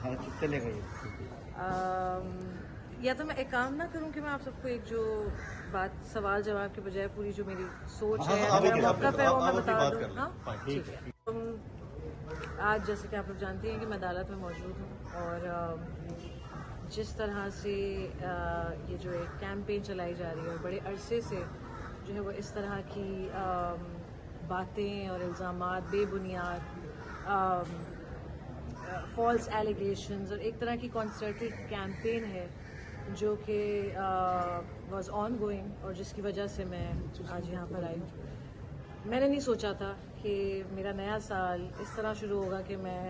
चलेगा ये? या तो मैं एक काम ना करूं कि मैं आप सबको एक जो बात सवाल जवाब के बजाय पूरी जो मेरी सोच है मेरा मौक़िफ़ है वो मैं बता दूं। हाँ ठीक है। आज जैसे कि आप लोग जानते हैं कि मैं अदालत में मौजूद हूँ और जिस तरह से ये जो एक कैंपेन चलाई जा रही है और बड़े अरसे से जो है वो इस तरह की बातें और इल्ज़ामात बेबुनियाद फॉल्स एलिगेशंस और एक तरह की कॉन्सर्टेड कैंपेन है जो कि वाज ऑन गोइंग और जिसकी वजह से मैं आज यहाँ पर आई। मैंने नहीं सोचा था कि मेरा नया साल इस तरह शुरू होगा कि मैं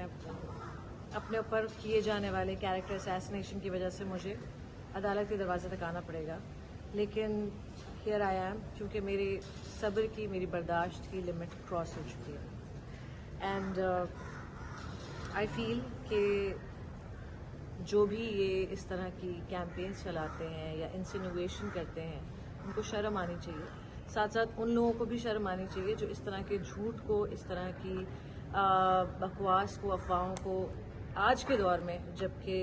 अपने ऊपर किए जाने वाले कैरेक्टर असैसिनेशन की वजह से मुझे अदालत के दरवाजे तक आना पड़ेगा, लेकिन हियर आई एम क्योंकि मेरे सब्र की मेरी बर्दाश्त की लिमिट क्रॉस हो चुकी है। एंड आई फील कि जो भी ये इस तरह की कैंपेन्स चलाते हैं या इंसिनुएशन करते हैं उनको शर्म आनी चाहिए, साथ साथ उन लोगों को भी शर्म आनी चाहिए जो इस तरह के झूठ को, इस तरह की बकवास को, अफवाहों को आज के दौर में जबकि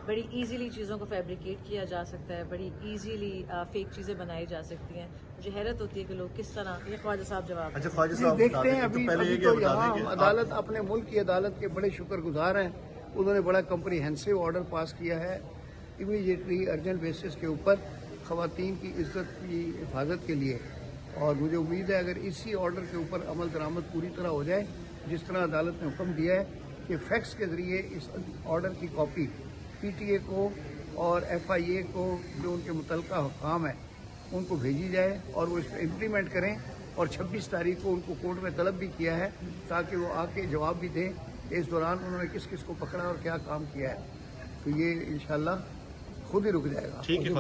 बड़ी इजीली चीज़ों को फैब्रिकेट किया जा सकता है, बड़ी इजीली फेक चीज़ें बनाई जा सकती हैं। मुझे हैरत होती है कि लोग किस तरह ये ख्वाजा साहब जवाब। अच्छा ख्वाजा साहब देखते हैं अभी तो यहाँ हम अदालत अपने मुल्क की अदालत के बड़े शुक्रगुजार हैं। उन्होंने बड़ा कम्प्रीहेंसिव ऑर्डर पास किया है इमीडिएटली अर्जेंट बेसिस के ऊपर ख़वातीन की इज्जत की हिफाजत के लिए, और मुझे उम्मीद है अगर इसी ऑर्डर के ऊपर अमल दरामद पूरी तरह हो जाए जिस तरह अदालत ने हुक्म दिया है कि फैक्स के ज़रिए इस ऑर्डर की कॉपी PTA को और FIA को जो उनके मुतल्लिका हुक्काम है उनको भेजी जाए और वो इस पर इम्प्लीमेंट करें। और 26 तारीख को उनको कोर्ट में तलब भी किया है ताकि वो आके जवाब भी दें कि इस दौरान उन्होंने किस किस को पकड़ा और क्या काम किया है। तो ये इंशाल्लाह खुद ही रुक जाएगा। ठीक है।